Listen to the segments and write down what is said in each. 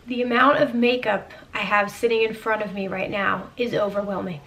The amount of makeup I have sitting in front of me right now is overwhelming.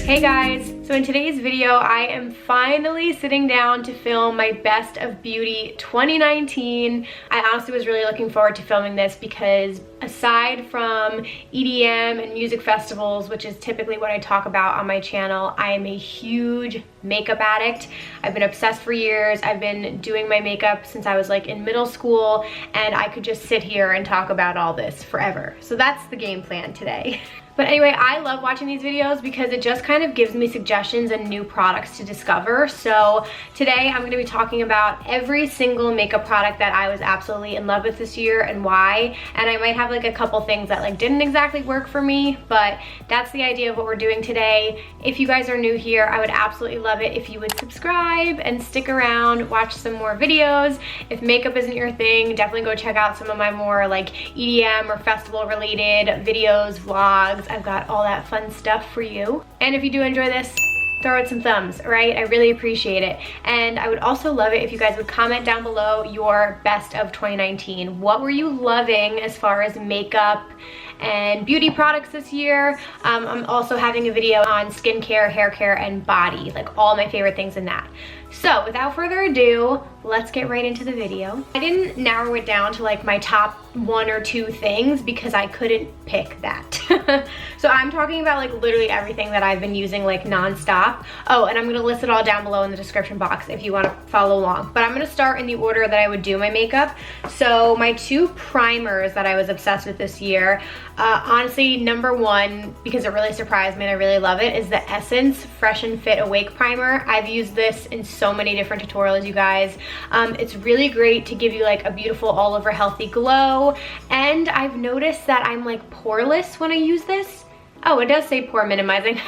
Hey guys, so in today's video, I am finally sitting down to film my Best of Beauty 2019. I honestly was really looking forward to filming this because aside from EDM and music festivals, which is typically what I talk about on my channel, I am a huge makeup addict. I've been obsessed for years. I've been doing my makeup since I was like in middle school, and I could just sit here and talk about all this forever. So that's the game plan today. But anyway, I love watching these videos because it just kind of gives me suggestions and new products to discover. So today I'm going to be talking about every single makeup product that I was absolutely in love with this year and why. And I might have like a couple things that like didn't exactly work for me, but that's the idea of what we're doing today. If you guys are new here, I would absolutely love it if you would subscribe and stick around, watch some more videos. If makeup isn't your thing, definitely go check out some of my more like EDM or festival related videos, vlogs. I've got all that fun stuff for you. And if you do enjoy this, throw it some thumbs, right? I really appreciate it. And I would also love it if you guys would comment down below your best of 2019. What were you loving as far as makeup and beauty products this year? I'm also having a video on skincare, hair care, and body, like all my favorite things in that. So without further ado, let's get right into the video. I didn't narrow it down to like my top 1 or 2 things because I couldn't pick that. So I'm talking about like literally everything that I've been using like non-stop. Oh, and I'm gonna list it all down below in the description box if you wanna follow along. But I'm gonna start in the order that I would do my makeup. So my 2 primers that I was obsessed with this year, honestly, number 1, because it really surprised me and I really love it, is the Essence Fresh and Fit Awake Primer. I've used this in so many different tutorials, you guys. It's really great to give you like a beautiful all over healthy glow. And I've noticed that I'm like poreless when I use this. Oh, it does say pore minimizing.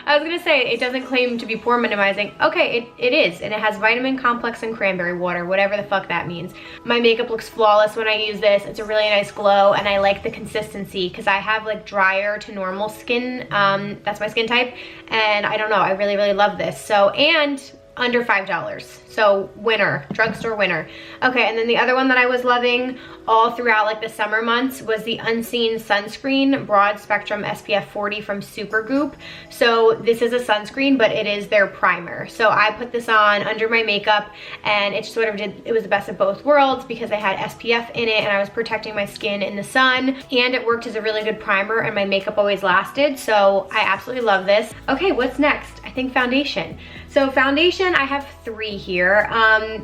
I was gonna say it doesn't claim to be pore minimizing. Okay, it is, and it has vitamin complex and cranberry water, whatever the fuck that means. My makeup looks flawless when I use this. It's a really nice glow, and I like the consistency because I have like drier to normal skin. That's my skin type, and I don't know, I really, really love this. So, and under $5. So winner, drugstore winner. Okay, and then the other one that I was loving all throughout like the summer months was the Unseen Sunscreen Broad Spectrum SPF 40 from Supergoop. So this is a sunscreen, but it is their primer. So I put this on under my makeup and it sort of it was the best of both worlds because I had SPF in it and I was protecting my skin in the sun, and it worked as a really good primer and my makeup always lasted. So I absolutely love this. Okay, what's next? I think foundation. So foundation, I have 3 here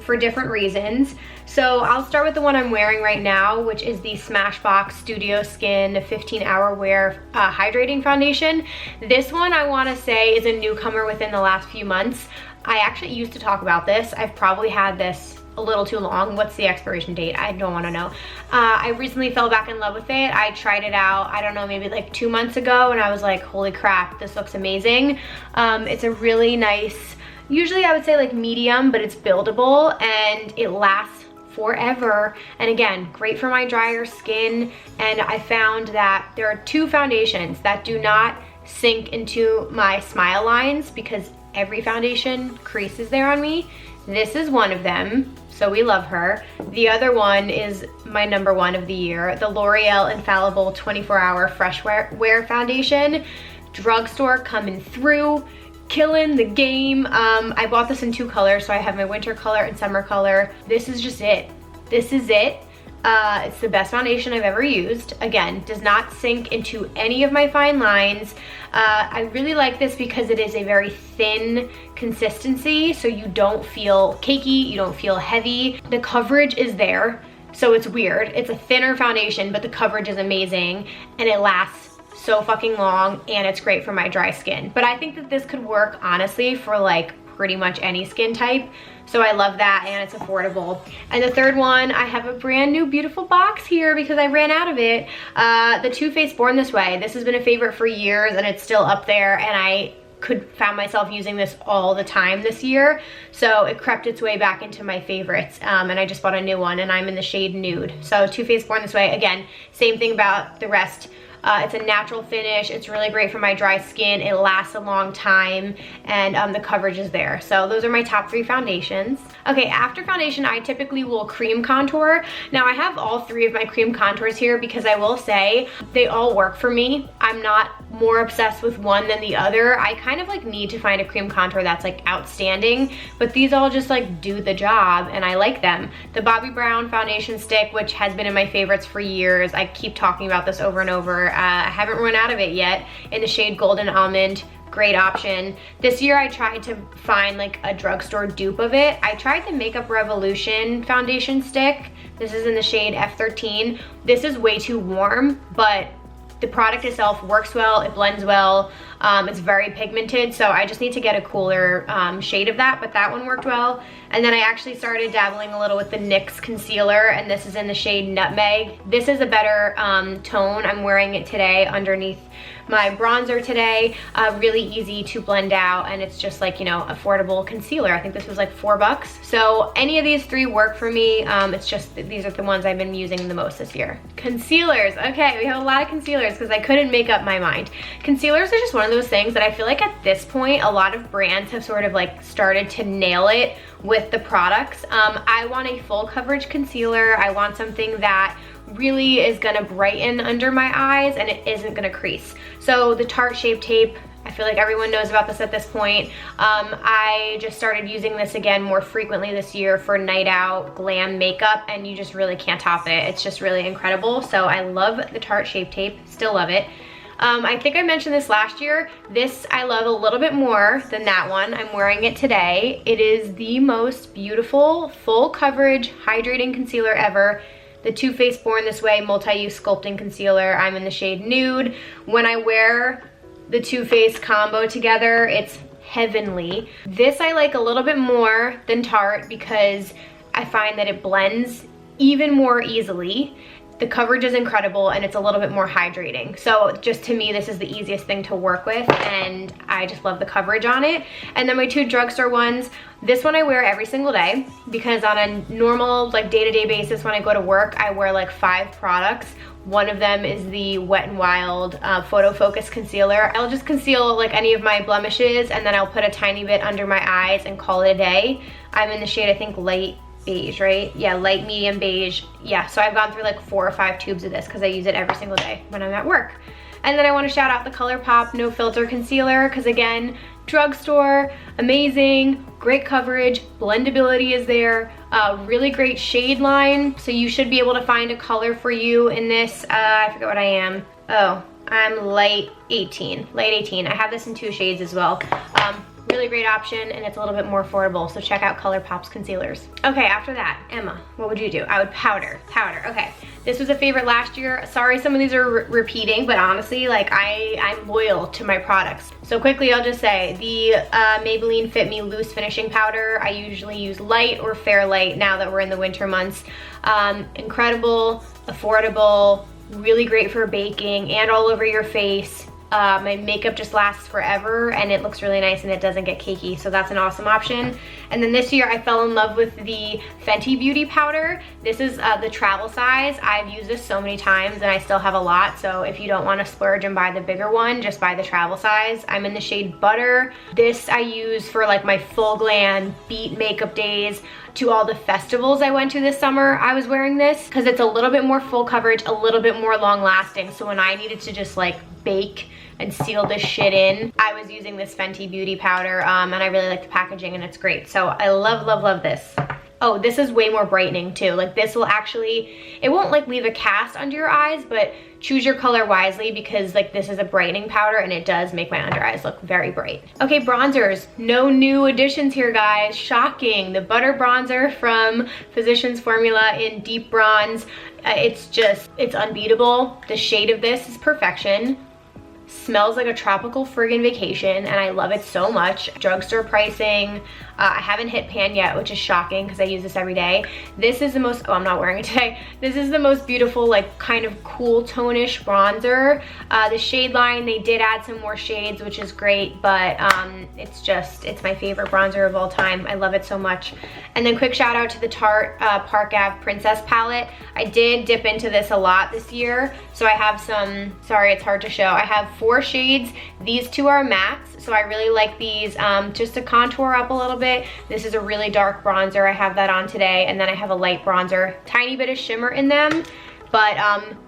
for different reasons. So I'll start with the one I'm wearing right now, which is the Smashbox Studio Skin 15-Hour Wear Hydrating Foundation. This one I want to say is a newcomer within the last few months. I actually used to talk about this. I've probably had this a little too long. What's the expiration date? I don't want to know. I recently fell back in love with it. I tried it out, I don't know, maybe like 2 months ago, and I was like, holy crap, this looks amazing. It's a really nice, usually I would say like medium, but it's buildable and it lasts forever. And again, great for my drier skin. And I found that there are 2 foundations that do not sink into my smile lines because every foundation creases there on me. This is one of them, so we love her. The other one is my number 1 of the year, the L'Oreal Infallible 24-Hour Fresh Wear Foundation. Drugstore coming through, killing the game. I bought this in 2 colors, so I have my winter color and summer color. This is just it. This is it. It's the best foundation I've ever used. Again, does not sink into any of my fine lines. I really like this because it is a very thin consistency, so you don't feel cakey, you don't feel heavy. The coverage is there, so it's weird. It's a thinner foundation, but the coverage is amazing, and it lasts so fucking long, and it's great for my dry skin. But I think that this could work, honestly, for like pretty much any skin type. So I love that, and it's affordable. And the third one, I have a brand new beautiful box here because I ran out of it. The Too Faced Born This Way. This has been a favorite for years and it's still up there, and I found myself using this all the time this year. So it crept its way back into my favorites, and I just bought a new one and I'm in the shade Nude. So Too Faced Born This Way, again, same thing about the rest It's a natural finish. It's really great for my dry skin. It lasts a long time, and the coverage is there. So those are my top 3 foundations. Okay, after foundation, I typically will cream contour. Now I have all 3 of my cream contours here because I will say they all work for me. I'm not more obsessed with one than the other. I kind of like need to find a cream contour that's like outstanding, but these all just like do the job and I like them. The Bobbi Brown foundation stick, which has been in my favorites for years. I keep talking about this over and over. I haven't run out of it yet, in the shade Golden Almond. Great option. This year I tried to find like a drugstore dupe of it. I tried the Makeup Revolution foundation stick. This is in the shade F13. This is way too warm, but the product itself works well, it blends well, it's very pigmented, so I just need to get a cooler shade of that, but that one worked well. And then I actually started dabbling a little with the NYX concealer, and this is in the shade Nutmeg. This is a better tone. I'm wearing it today underneath my bronzer today. Really easy to blend out, and it's just like, you know, affordable concealer. I think this was like $4. So any of these 3 work for me. It's just these are the ones I've been using the most this year. Concealers. Okay, we have a lot of concealers because I couldn't make up my mind. Concealers are just one of those things that I feel like at this point, a lot of brands have sort of like started to nail it with the products. I want a full coverage concealer. I want something that really is gonna brighten under my eyes and it isn't gonna crease. So the Tarte Shape Tape, I feel like everyone knows about this at this point. I just started using this again more frequently this year for night out glam makeup, and you just really can't top it. It's just really incredible. So I love the Tarte Shape Tape, still love it. I think I mentioned this last year. This I love a little bit more than that one. I'm wearing it today. It is the most beautiful full coverage hydrating concealer ever. The Too Faced Born This Way Multi-Use Sculpting Concealer. I'm in the shade Nude. When I wear the Too Faced combo together, it's heavenly. This I like a little bit more than Tarte because I find that it blends even more easily. The coverage is incredible and it's a little bit more hydrating. So just to me, this is the easiest thing to work with, and I just love the coverage on it. And then my 2 drugstore ones, this one I wear every single day because on a normal like day-to-day basis when I go to work, I wear like 5 products. One of them is the Wet n Wild Photo Focus Concealer. I'll just conceal like any of my blemishes and then I'll put a tiny bit under my eyes and call it a day. I'm in the shade, I think, light beige, right? Yeah, light medium beige. Yeah, so I've gone through like 4 or 5 tubes of this because I use it every single day when I'm at work. And then I want to shout out the ColourPop No Filter Concealer because again, drugstore, amazing, great coverage, blendability is there, really great shade line, so you should be able to find a color for you in this. I forget what I am. Oh, I'm light 18. I have this in 2 shades as well. Really great option, and it's a little bit more affordable, so check out ColourPop's concealers. Okay, after that, Emma, what would you do? I would powder. Okay, this was a favorite last year. Sorry some of these are repeating, but honestly, like I'm loyal to my products. So quickly, I'll just say the Maybelline Fit Me Loose Finishing Powder. I usually use light or fair light now that we're in the winter months. Incredible, affordable, really great for baking and all over your face. My makeup just lasts forever and it looks really nice and it doesn't get cakey, so that's an awesome option. And then this year I fell in love with the Fenty Beauty powder. This is the travel size. I've used this so many times and I still have a lot, so if you don't want to splurge and buy the bigger one, just buy the travel size. I'm in the shade Butter. This I use for like my full glam beat makeup days. To all the festivals I went to this summer, I was wearing this because it's a little bit more full coverage, a little bit more long lasting. So when I needed to just like bake and seal this shit in, I was using this Fenty Beauty powder, and I really like the packaging and it's great. So I love this. Oh, this is way more brightening too. Like this will actually, it won't like leave a cast under your eyes, but choose your color wisely because like this is a brightening powder and it does make my under eyes look very bright. Okay, bronzers. No new additions here, guys. Shocking. The Butter Bronzer from Physicians Formula in Deep Bronze. It's unbeatable. The shade of this is perfection. Smells like a tropical friggin' vacation, and I love it so much. Drugstore pricing. I haven't hit pan yet, which is shocking because I use this every day. This is the most, oh, I'm not wearing it today. This is the most beautiful, like kind of cool tone-ish bronzer. The shade line, they did add some more shades, which is great, but it's my favorite bronzer of all time. I love it so much. And then quick shout out to the Tarte Park Ave Princess palette. I did dip into this a lot this year, so I have some, sorry, it's hard to show. I have 4 shades. These 2 are mattes, so I really like these just to contour up a little bit. This is a really dark bronzer. I have that on today, and then I have a light bronzer. Tiny bit of shimmer in them, but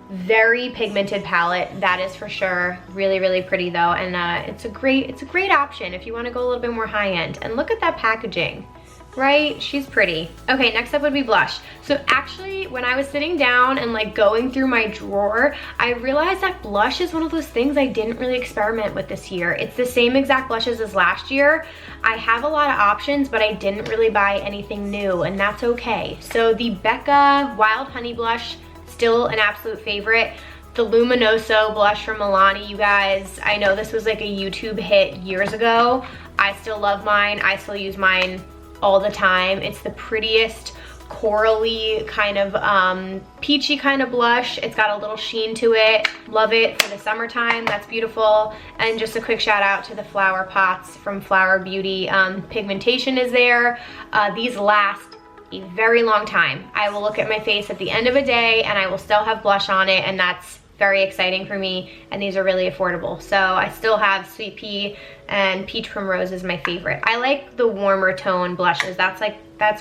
very pigmented palette, that is for sure. Really, really pretty though, and it's a great option if you want to go a little bit more high end. And look at that packaging. Right? She's pretty. Okay, next up would be blush. So actually, when I was sitting down and like going through my drawer, I realized that blush is one of those things I didn't really experiment with this year. It's the same exact blushes as last year. I have a lot of options, but I didn't really buy anything new, and that's okay. So the Becca Wild Honey blush, still an absolute favorite. The Luminoso blush from Milani, you guys, I know this was like a YouTube hit years ago. I still love mine. I still use mine all the time. It's the prettiest corally kind of peachy kind of blush. It's got a little sheen to it. Love it for the summertime. That's beautiful. And just a quick shout out to the flower pots from Flower Beauty. Pigmentation is there. These last a very long time. I will look at my face at the end of a day and I will still have blush on it, and that's very exciting for me, and these are really affordable. So I still have Sweet Pea, and Peach Primrose is my favorite. I like the warmer tone blushes. That's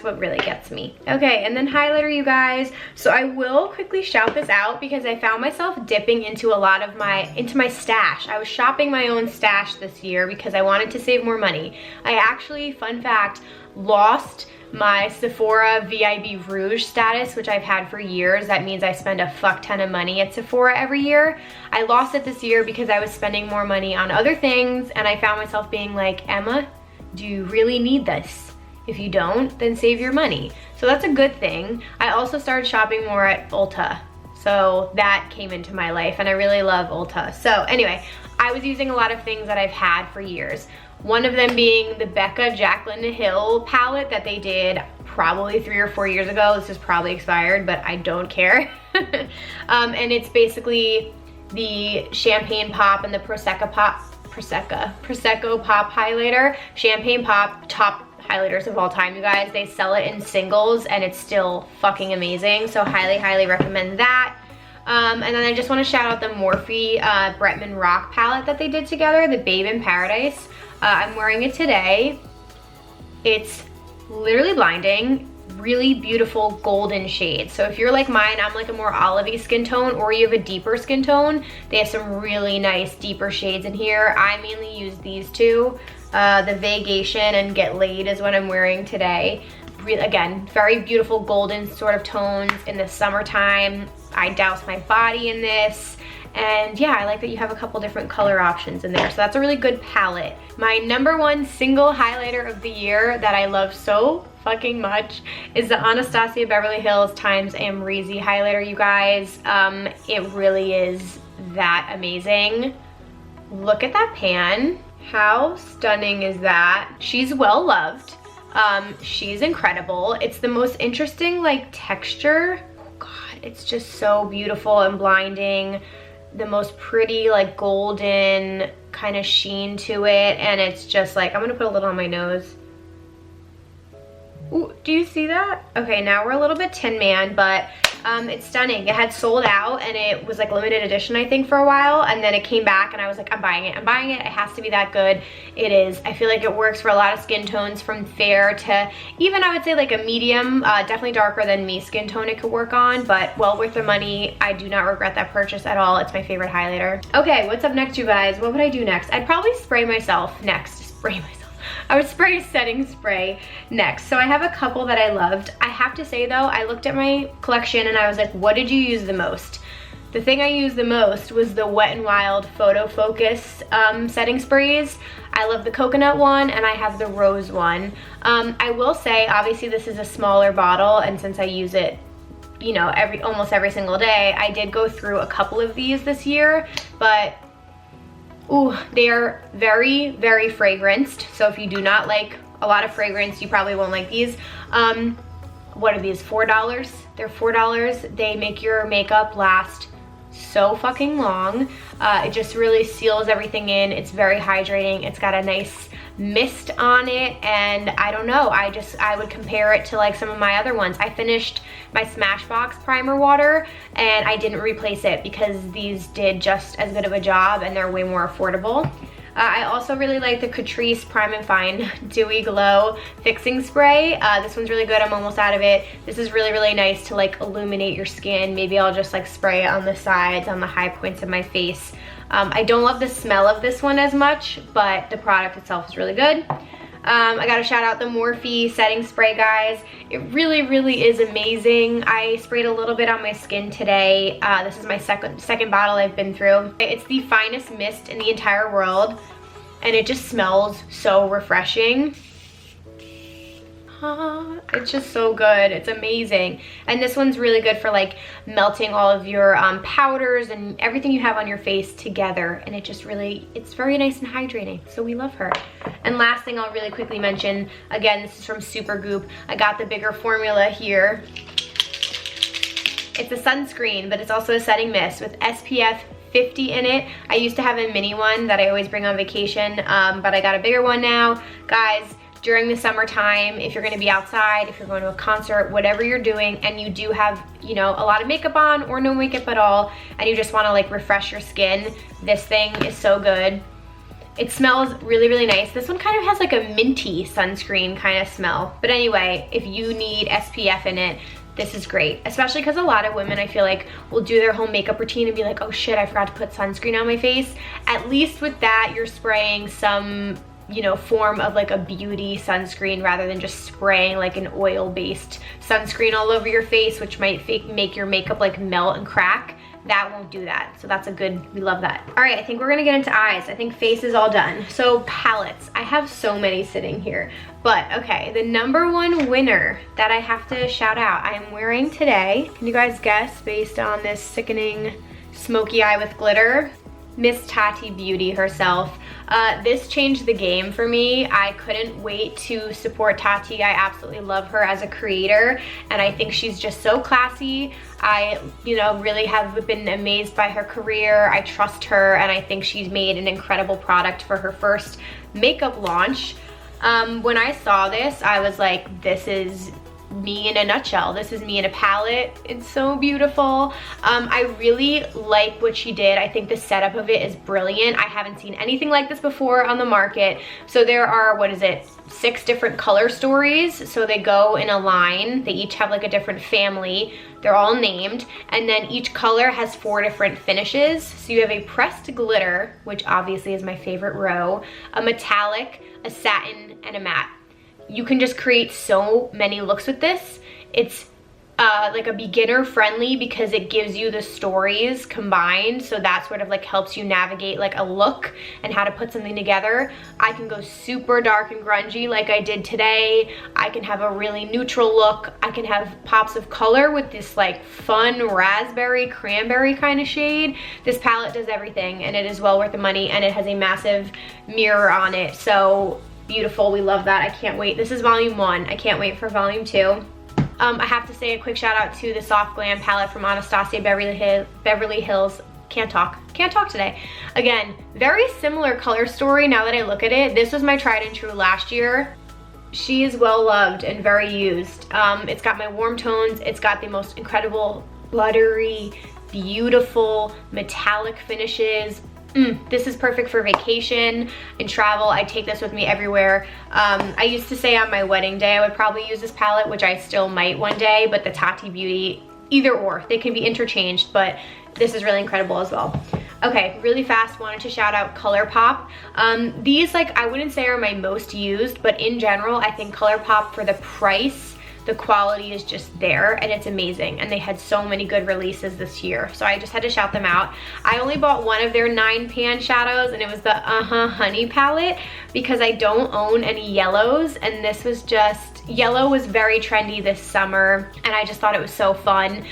what really gets me. Okay, and then highlighter, you guys. So I will quickly shout this out because I found myself dipping into a lot of my stash. I was shopping my own stash this year because I wanted to save more money. I actually, fun fact, lost my Sephora VIB Rouge status, which I've had for years. That means I spend a fuck ton of money at Sephora every year. I lost it this year because I was spending more money on other things, and I found myself being like, Emma, do you really need this? If you don't, then save your money. So that's a good thing. I also started shopping more at Ulta. So that came into my life, and I really love Ulta. So anyway, I was using a lot of things that I've had for years. One of them being the Becca Jaclyn Hill palette that they did probably 3 or 4 years ago. This is probably expired, but I don't care. And it's basically the Champagne Pop and the Prosecco Pop highlighter. Champagne Pop, top highlighters of all time, you guys. They sell it in singles and it's still fucking amazing. So highly, highly recommend that. And then I just want to shout out the Morphe Bretman Rock palette that they did together, the Babe in Paradise. I'm wearing it today. It's literally blinding. Really beautiful golden shades. So if you're like mine, I'm like a more olivey skin tone, or you have a deeper skin tone, they have some really nice deeper shades in here. I mainly use these two. The Vacation and Get Laid is what I'm wearing today. Again, very beautiful golden sort of tones in the summertime. I douse my body in this. And yeah, I like that you have a couple different color options in there. So that's a really good palette. My #1 single highlighter of the year that I love so fucking much is the Anastasia Beverly Hills times Amrezy highlighter, you guys. It really is that amazing. Look at that pan. How stunning is that? She's well loved. She's incredible. It's the most interesting like texture. Oh God, it's just so beautiful and blinding. The most pretty like golden kind of sheen to it, and it's just like, I'm gonna put a little on my nose. Ooh, do you see that? Okay, now we're a little bit Tin Man, but it's stunning. It had sold out and it was like limited edition, I think, for a while, and then it came back and I was like, I'm buying it. I'm buying it. It has to be that good. It is. I feel like it works for a lot of skin tones, from fair to even, I would say, like a medium, definitely darker than me skin tone it could work on, but well worth the money. I do not regret that purchase at all. It's my favorite highlighter. Okay, what's up next, you guys? What would I do next? I'd probably spray myself next. Spray myself. I would spray a setting spray next. So I have a couple that I loved. I have to say though, I looked at my collection and I was like, what did you use the most? The thing I used the most was the Wet n Wild Photo Focus setting sprays. I love the coconut one and I have the rose one. I will say, obviously this is a smaller bottle, and since I use it, you know, almost every single day, I did go through a couple of these this year, but Ooh, they are very, very fragranced. So if you do not like a lot of fragrance, you probably won't like these. What are these, $4? They're $4. They make your makeup last so fucking long. It just really seals everything in. It's very hydrating. It's got a nice mist on it, and I don't know, I would compare it to like some of my other ones. I finished my Smashbox primer water and I didn't replace it because these did just as good of a job and they're way more affordable. I also really like the Catrice Prime and Fine Dewy Glow Fixing Spray. This one's really good. I'm almost out of it. This is really, really nice to like illuminate your skin. Maybe I'll just like spray it on the sides, on the high points of my face. I don't love the smell of this one as much, but the product itself is really good. I gotta shout out the Morphe setting spray, guys. It really, really is amazing. I sprayed a little bit on my skin today. This is my second bottle I've been through. It's the finest mist in the entire world, and it just smells so refreshing. It's just so good. It's amazing. And this one's really good for like melting all of your powders and everything you have on your face together, and it just really, it's very nice and hydrating, so we love her. And last thing I'll really quickly mention, again, this is from Supergoop. I got the bigger formula here. It's a sunscreen, but it's also a setting mist with SPF 50 in it. I used to have a mini one that I always bring on vacation, but I got a bigger one now. Guys, during the summertime, if you're gonna be outside, if you're going to a concert, whatever you're doing, and you do have, you know, a lot of makeup on or no makeup at all, and you just wanna like refresh your skin, this thing is so good. It smells really, really nice. This one kind of has like a minty sunscreen kind of smell. But anyway, if you need SPF in it, this is great, especially because a lot of women, I feel like, will do their whole makeup routine and be like, oh shit, I forgot to put sunscreen on my face. At least with that, you're spraying some, you know, form of like a beauty sunscreen rather than just spraying like an oil-based sunscreen all over your face, which might make your makeup like melt and crack. That won't do that, so that's a good, we love that. All right, I think we're gonna get into eyes. I think face is all done. So palettes, I have so many sitting here, but okay, the #1 winner that I have to shout out, I am wearing today. Can you guys guess based on this sickening smoky eye with glitter? Miss Tati Beauty herself. This changed the game for me. I couldn't wait to support Tati. I absolutely love her as a creator, and I think she's just so classy. I, you know, really have been amazed by her career. I trust her, and I think she's made an incredible product for her first makeup launch. When I saw this, I was like, this is me in a nutshell. This is me in a palette. It's so beautiful. I really like what she did. I think the setup of it is brilliant. I haven't seen anything like this before on the market. So there are, what is it, 6 different color stories. So they go in a line. They each have like a different family. They're all named. And then each color has 4 different finishes. So you have a pressed glitter, which obviously is my favorite row, a metallic, a satin, and a matte. You can just create so many looks with this. It's like a beginner friendly because it gives you the stories combined, so that sort of like helps you navigate like a look and how to put something together. I can go super dark and grungy like I did today. I can have a really neutral look. I can have pops of color with this like fun raspberry cranberry kind of shade. This palette does everything, and it is well worth the money, and it has a massive mirror on it, so beautiful. We love that. I can't wait. This is volume 1. I can't wait for volume 2. I have to say a quick shout out to the Soft Glam palette from Anastasia Beverly Hills. Can't talk today. Again, very similar color story now that I look at it. This was my tried and true last year. She is well loved and very used. It's got my warm tones. It's got the most incredible buttery, beautiful metallic finishes. This is perfect for vacation and travel. I take this with me everywhere. I used to say on my wedding day I would probably use this palette, which I still might one day, but the Tati Beauty, either or, they can be interchanged, but this is really incredible as well. Okay, really fast, wanted to shout out ColourPop. These, like, I wouldn't say are my most used, but in general, I think ColourPop, for the price, the quality is just there, and it's amazing, and they had so many good releases this year, so I just had to shout them out. I only bought one of their 9 pan shadows, and it was the Honey palette, because I don't own any yellows, and this was just, yellow was very trendy this summer, and I just thought it was so fun.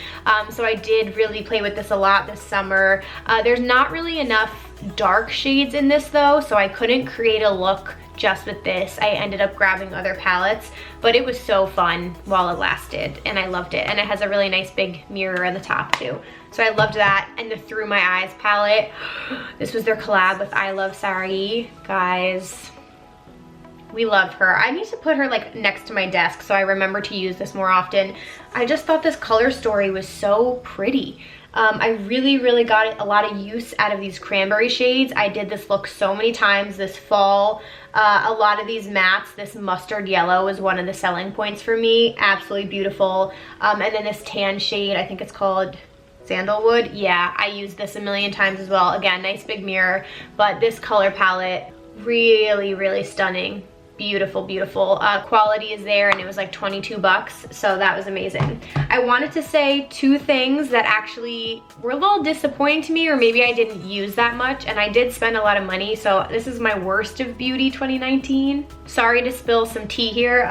So I did really play with this a lot this summer. There's not really enough dark shades in this though, so I couldn't create a look just with this. I ended up grabbing other palettes, but it was so fun while it lasted, and I loved it. And it has a really nice big mirror in the top too. So I loved that. And the Through My Eyes palette, this was their collab with I Love Sari. Guys, we love her. I need to put her like next to my desk so I remember to use this more often. I just thought this color story was so pretty. I really got a lot of use out of these cranberry shades. I did this look so many times this fall. A lot of these mattes, this mustard yellow is one of the selling points for me. Absolutely beautiful. And then this tan shade, I think it's called Sandalwood. Yeah, I used this a million times as well. Again, nice big mirror, but this color palette, really stunning. Beautiful, beautiful. Quality is there, and it was like 22 bucks, so that was amazing. I wanted to say two things that actually were a little disappointing to me, or maybe I didn't use that much, and I did spend a lot of money, so this is my worst of beauty 2019. Sorry to spill some tea here.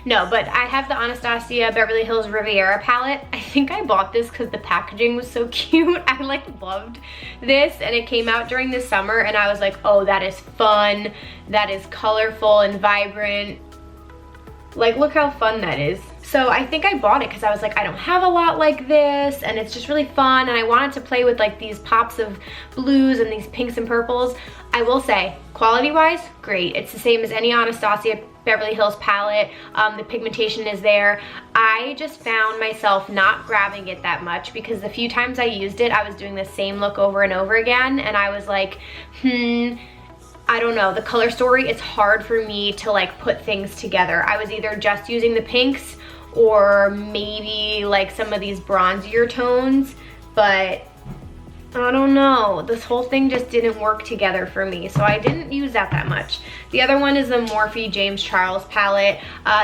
No, but I have the Anastasia Beverly Hills Riviera palette. I think I bought this because the packaging was so cute. I like loved this, and it came out during the summer, and I was like, oh, that is fun. That is colorful and vibrant. Like, look how fun that is. So I think I bought it because I was like, I don't have a lot like this, and it's just really fun, and I wanted to play with like these pops of blues and these pinks and purples. I will say, quality-wise, great. It's the same as any Anastasia Beverly Hills palette. The pigmentation is there. I just found myself not grabbing it that much because the few times I used it, I was doing the same look over and over again, and I was like, I don't know, the color story, it's hard for me to like put things together. I was either just using the pinks or maybe like some of these bronzier tones, but I don't know. This whole thing just didn't work together for me, so I didn't use that much. The other one is the Morphe James Charles palette.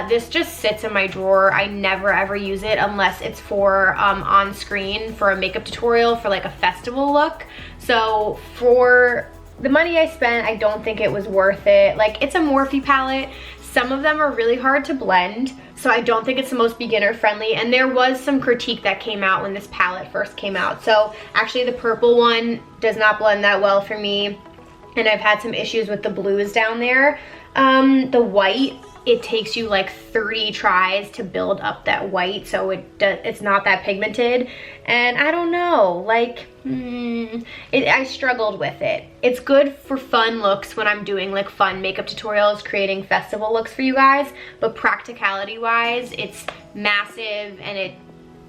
This just sits in my drawer. I never ever use it unless it's for on screen for a makeup tutorial for like a festival look. So for the money I spent, I don't think it was worth it. Like, it's a Morphe palette. Some of them are really hard to blend, so I don't think it's the most beginner friendly, and there was some critique that came out when this palette first came out. So actually the purple one does not blend that well for me, and I've had some issues with the blues down there. The white, it takes you like 30 tries to build up that white, so it's not that pigmented, and I don't know, like, I struggled with it. It's good for fun looks when I'm doing like fun makeup tutorials, creating festival looks for you guys, but practicality wise, it's massive, and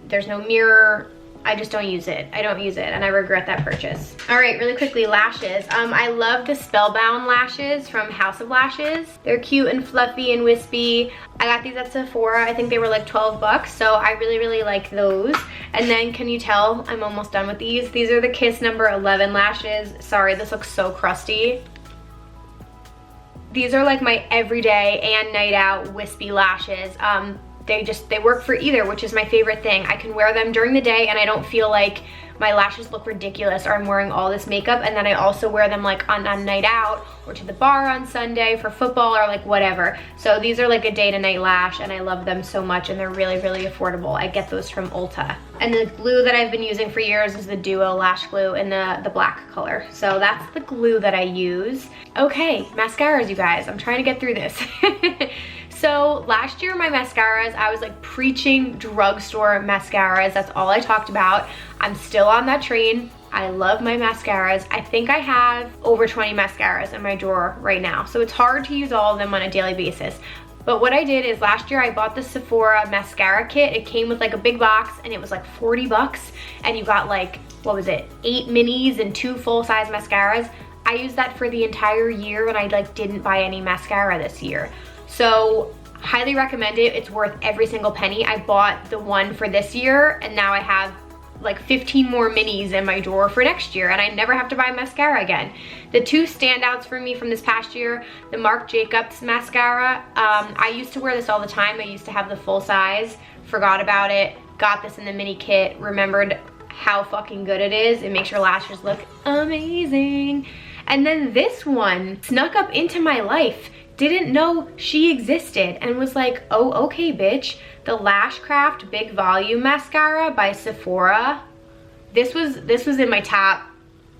there's no mirror. I just don't use it. I don't use it, and I regret that purchase. All right, really quickly, lashes. I love the Spellbound lashes from House of Lashes. They're cute and fluffy and wispy. I got these at Sephora. I think they were like 12 bucks, so I really like those. And then, can you tell I'm almost done with these? These are the Kiss number 11 lashes. Sorry, this looks so crusty. These are like my everyday and night out wispy lashes. They work for either, which is my favorite thing. I can wear them during the day and I don't feel like my lashes look ridiculous or I'm wearing all this makeup, and then I also wear them like on a night out or to the bar on Sunday for football or like whatever. So these are like a day to night lash, and I love them so much, and they're really affordable. I get those from Ulta. And the glue that I've been using for years is the Duo Lash Glue in the black color. So that's the glue that I use. Okay, mascaras, you guys. I'm trying to get through this. So last year, my mascaras, I was like preaching drugstore mascaras. That's all I talked about. I'm still on that train. I love my mascaras. I think I have over 20 mascaras in my drawer right now. So it's hard to use all of them on a daily basis. But what I did is last year I bought the Sephora mascara kit. It came with like a big box, and it was like 40 bucks. And you got like, what was it? 8 minis and 2 full-size mascaras. I used that for the entire year, and I like didn't buy any mascara this year. So highly recommend it. It's worth every single penny. I bought the one for this year, and now I have like 15 more minis in my drawer for next year, and I never have to buy mascara again. The two standouts for me from this past year, the Marc Jacobs mascara. I used to wear this all the time. I used to have the full size, forgot about it, got this in the mini kit, remembered how fucking good it is. It makes your lashes look amazing. And then this one snuck up into my life. Didn't know she existed, and was like, oh, okay, bitch. The Lashcraft Big Volume Mascara by Sephora. This was in my top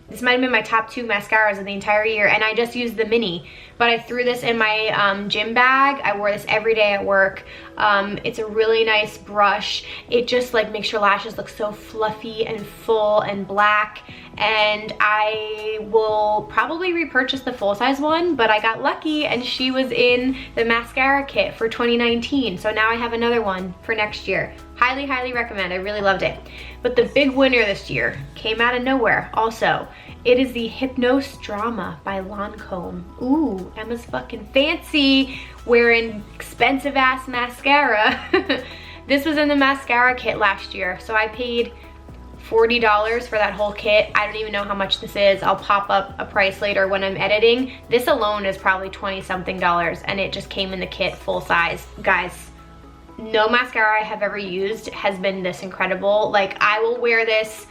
This might have been my top 2 mascaras of the entire year, and I just used the mini. But I threw this in my gym bag. I wore this every day at work. It's a really nice brush. It just like makes your lashes look so fluffy and full and black. And I will probably repurchase the full-size one, but I got lucky and she was in the mascara kit for 2019. So now I have another one for next year. Highly, highly recommend. I really loved it. But the big winner this year came out of nowhere also. It is the Hypnose Drama by Lancome. Ooh, Emma's fucking fancy wearing expensive ass mascara. This was in the mascara kit last year. So I paid $40 for that whole kit. I don't even know how much this is. I'll pop up a price later when I'm editing. This alone is probably 20 something dollars, and it just came in the kit full size. Guys, no mascara I have ever used has been this incredible. Like, I will wear this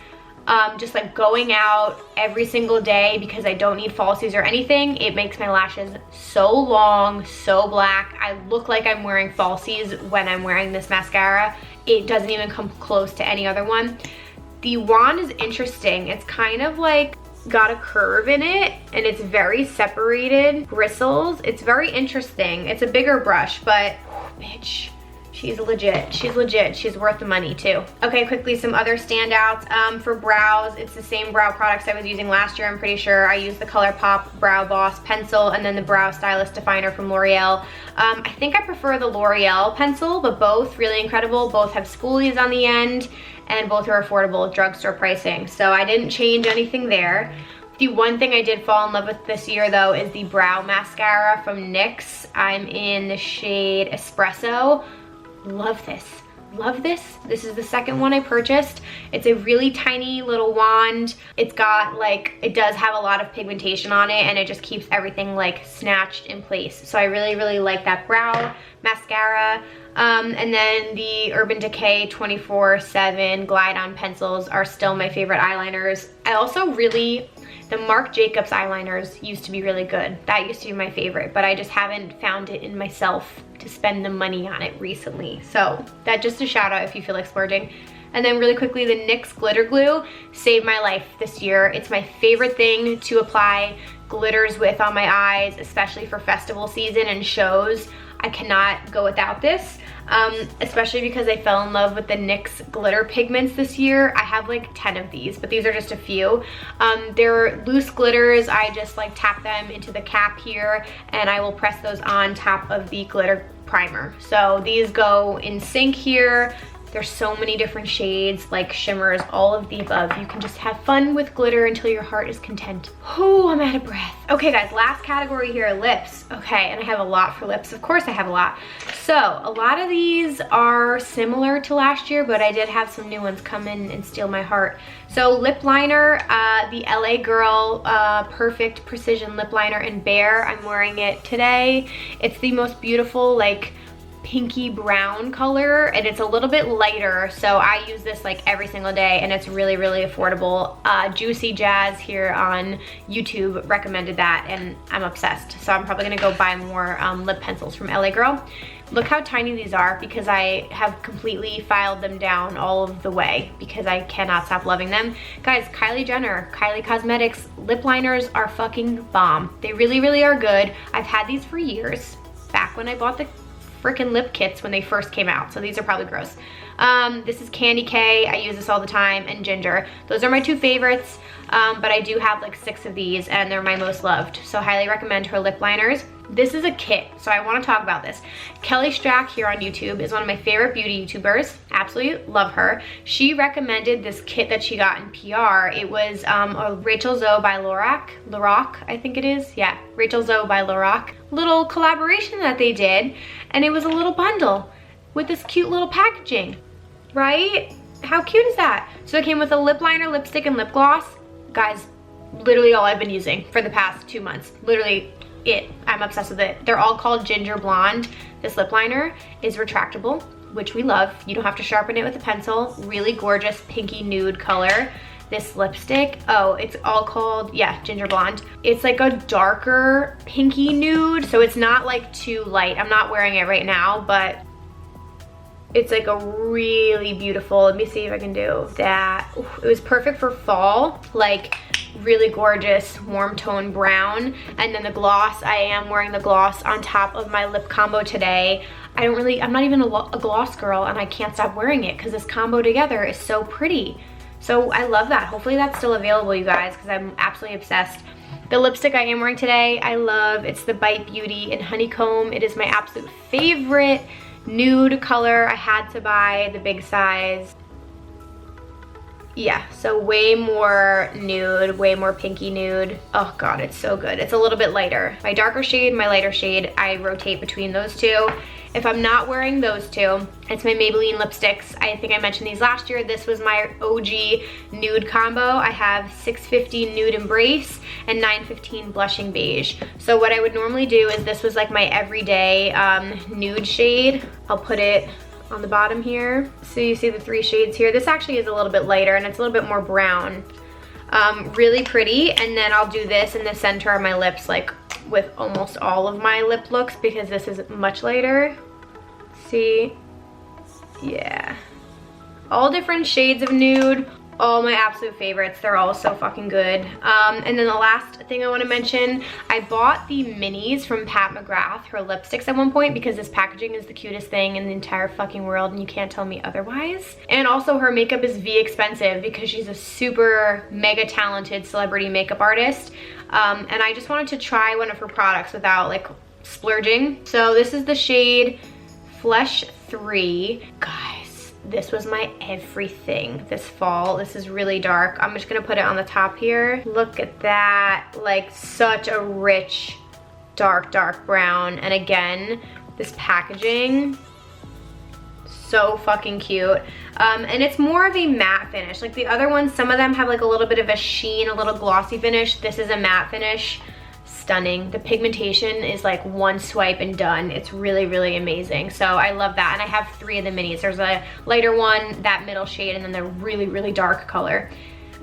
just like going out every single day because I don't need falsies or anything. It makes my lashes so long, so black. I look like I'm wearing falsies when I'm wearing this mascara. It doesn't even come close to any other one. The wand is interesting. It's kind of like got a curve in it, and it's very separated bristles. It's very interesting. It's a bigger brush, but bitch, she's legit. She's legit. She's worth the money too. Okay, quickly, some other standouts. For brows, it's the same brow products I was using last year, I'm pretty sure. I used the ColourPop Brow Boss pencil and then the Brow Stylist Definer from L'Oreal. I think I prefer the L'Oreal pencil, but both really incredible. Both have spoolies on the end, and both are affordable drugstore pricing. So I didn't change anything there. The one thing I did fall in love with this year though is the brow mascara from NYX. I'm in the shade Espresso. Love this. Love this. This is the second one I purchased. It's a really tiny little wand. It's got like, it does have a lot of pigmentation on it, and it just keeps everything like snatched in place. So I really, really like that brow mascara. And then the Urban Decay 24/7 Glide On pencils are still my favorite eyeliners. I also really, the Marc Jacobs eyeliners used to be really good. That used to be my favorite, but I just haven't found it in myself to spend the money on it recently. So that, just a shout out if you feel like splurging. And then really quickly, the NYX glitter glue saved my life this year. It's my favorite thing to apply glitters with on my eyes, especially for festival season and shows. I cannot go without this, especially because I fell in love with the NYX glitter pigments this year. I have like 10 of these, but these are just a few. They're loose glitters. I just like tap them into the cap here, and I will press those on top of the glitter primer. So these go in sync here. There's so many different shades, like shimmers, all of the above. You can just have fun with glitter until your heart is content. Oh, I'm out of breath. Okay guys, last category here, lips. Okay, and I have a lot for lips. Of course I have a lot. So a lot of these are similar to last year, but I did have some new ones come in and steal my heart. So lip liner, the LA Girl Perfect Precision Lip Liner in Bare. I'm wearing it today. It's the most beautiful, like, pinky brown color, and it's a little bit lighter, so I use this like every single day, and it's really, really affordable. Juicy Jazz here on YouTube recommended that, and I'm obsessed, so I'm probably gonna go buy more lip pencils from LA Girl. Look how tiny these are, because I have completely filed them down all of the way because I cannot stop loving them. Guys, Kylie Jenner, Kylie Cosmetics lip liners are fucking bomb. They really, really are good. I've had these for years, back when I bought the freaking lip kits when they first came out, so these are probably gross. This is Candy K. I use this all the time, and Ginger. Those are my two favorites, but I do have like 6 of these, and they're my most loved, so highly recommend her lip liners. This is a kit, so I want to talk about this. Kelly Strack here on YouTube is one of my favorite beauty YouTubers. Absolutely love her. She recommended this kit that she got in PR. It was a Rachel Zoe by Lorac, I think it is. Yeah, Rachel Zoe by Lorac. Little collaboration that they did, and it was a little bundle with this cute little packaging, right? How cute is that? So it came with a lip liner, lipstick, and lip gloss. Guys, literally all I've been using for the past 2 months. Literally it. I'm obsessed with it. They're all called Ginger Blonde. This lip liner is retractable, which we love. You don't have to sharpen it with a pencil. Really gorgeous pinky nude color. This lipstick, oh, it's all called, yeah, Ginger Blonde. It's like a darker pinky nude, so it's not like too light. I'm not wearing it right now, but it's like a really beautiful, let me see if I can do that. Ooh, it was perfect for fall, like really gorgeous warm tone brown. And then the gloss, I am wearing the gloss on top of my lip combo today. I'm not even a gloss girl, and I can't stop wearing it because this combo together is so pretty. So I love that. Hopefully that's still available, you guys, because I'm absolutely obsessed. The lipstick I am wearing today, I love. It's the Bite Beauty in Honeycomb. It is my absolute favorite nude color. I had to buy the big size. Yeah, so way more nude, way more pinky nude. Oh God, it's so good. It's a little bit lighter. My darker shade, my lighter shade, I rotate between those two. If I'm not wearing those two, it's my Maybelline lipsticks. I think I mentioned these last year. This was my OG nude combo. I have 650 Nude Embrace and 915 Blushing Beige. So what I would normally do is, this was like my everyday nude shade. I'll put it on the bottom here. So you see the 3 shades here. This actually is a little bit lighter and it's a little bit more brown. Really pretty. And then I'll do this in the center of my lips, like with almost all of my lip looks, because this is much lighter. See? Yeah. All different shades of nude. All my absolute favorites. They're all so fucking good. And then the last thing I want to mention, I bought the minis from Pat McGrath, her lipsticks, at one point, because this packaging is the cutest thing in the entire fucking world and you can't tell me otherwise. And also her makeup is expensive because she's a super mega talented celebrity makeup artist. And I just wanted to try one of her products without like splurging. So this is the shade Flesh 3. Guys, this was my everything this fall. This is really dark. I'm just gonna put it on the top here. Look at that, like such a rich, dark brown. And again, this packaging, so fucking cute. And it's more of a matte finish. Like the other ones, some of them have like a little bit of a sheen, a little glossy finish. This is a matte finish. Stunning. The pigmentation is like one swipe and done. It's really, really amazing. So I love that. And I have 3 of the minis. There's a lighter one, that middle shade, and then the really, really dark color.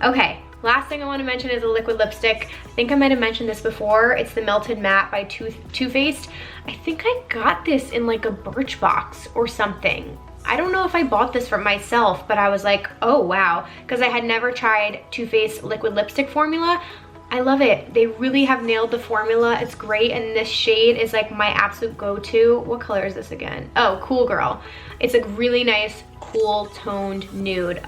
Okay, last thing I want to mention is a liquid lipstick. I think I might have mentioned this before. It's the Melted Matte by Too Faced. I think I got this in like a Birchbox or something. I don't know if I bought this for myself, but I was like, oh wow, because I had never tried Too Faced liquid lipstick formula. I love it. They really have nailed the formula. It's great, and this shade is like my absolute go-to. What color is this again? Oh, Cool Girl. It's a really nice, cool toned nude.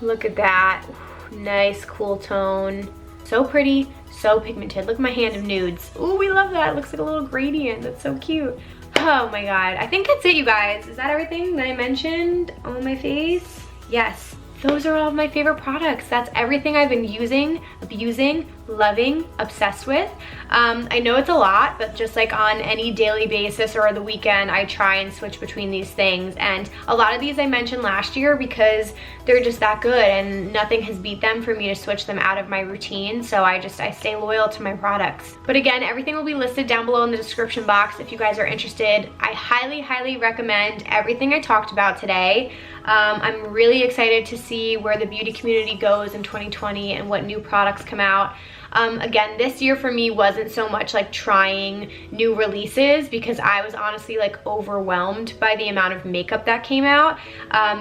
Look at that. Nice, cool tone. So pretty, so pigmented. Look at my hand of nudes. Ooh, we love that. It looks like a little gradient. That's so cute. Oh my God. I think that's it, you guys. Is that everything that I mentioned on my face? Yes. Those are all of my favorite products. That's everything I've been using, abusing, loving, obsessed with. I know it's a lot, but just like on any daily basis or the weekend, I try and switch between these things. And a lot of these I mentioned last year because they're just that good and nothing has beat them for me to switch them out of my routine. So I stay loyal to my products. But again, everything will be listed down below in the description box if you guys are interested. I highly, highly recommend everything I talked about today. I'm really excited to see where the beauty community goes in 2020 and what new products come out. Again, this year for me wasn't so much like trying new releases because I was honestly like overwhelmed by the amount of makeup that came out.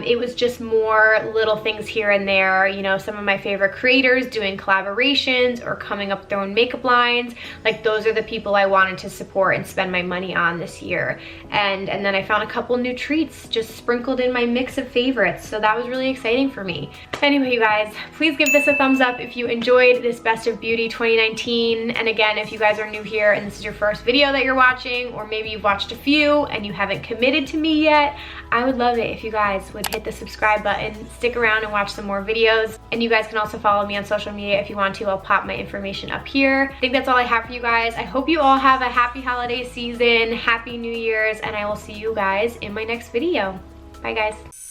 It was just more little things here and there, you know, some of my favorite creators doing collaborations or coming up with their own makeup lines. Like those are the people I wanted to support and spend my money on this year. And then I found a couple new treats just sprinkled in my mix of favorites. So that was really exciting for me. Anyway, you guys, please give this a thumbs up if you enjoyed this Best of Beauty 2019. And again, if you guys are new here and this is your first video that you're watching, or maybe you've watched a few and you haven't committed to me yet, I would love it if you guys would hit the subscribe button, stick around and watch some more videos. And you guys can also follow me on social media if you want to. I'll pop my information up here. I think that's all I have for you guys. I hope you all have a happy holiday season, happy New Year's, and I will see you guys in my next video. Bye guys.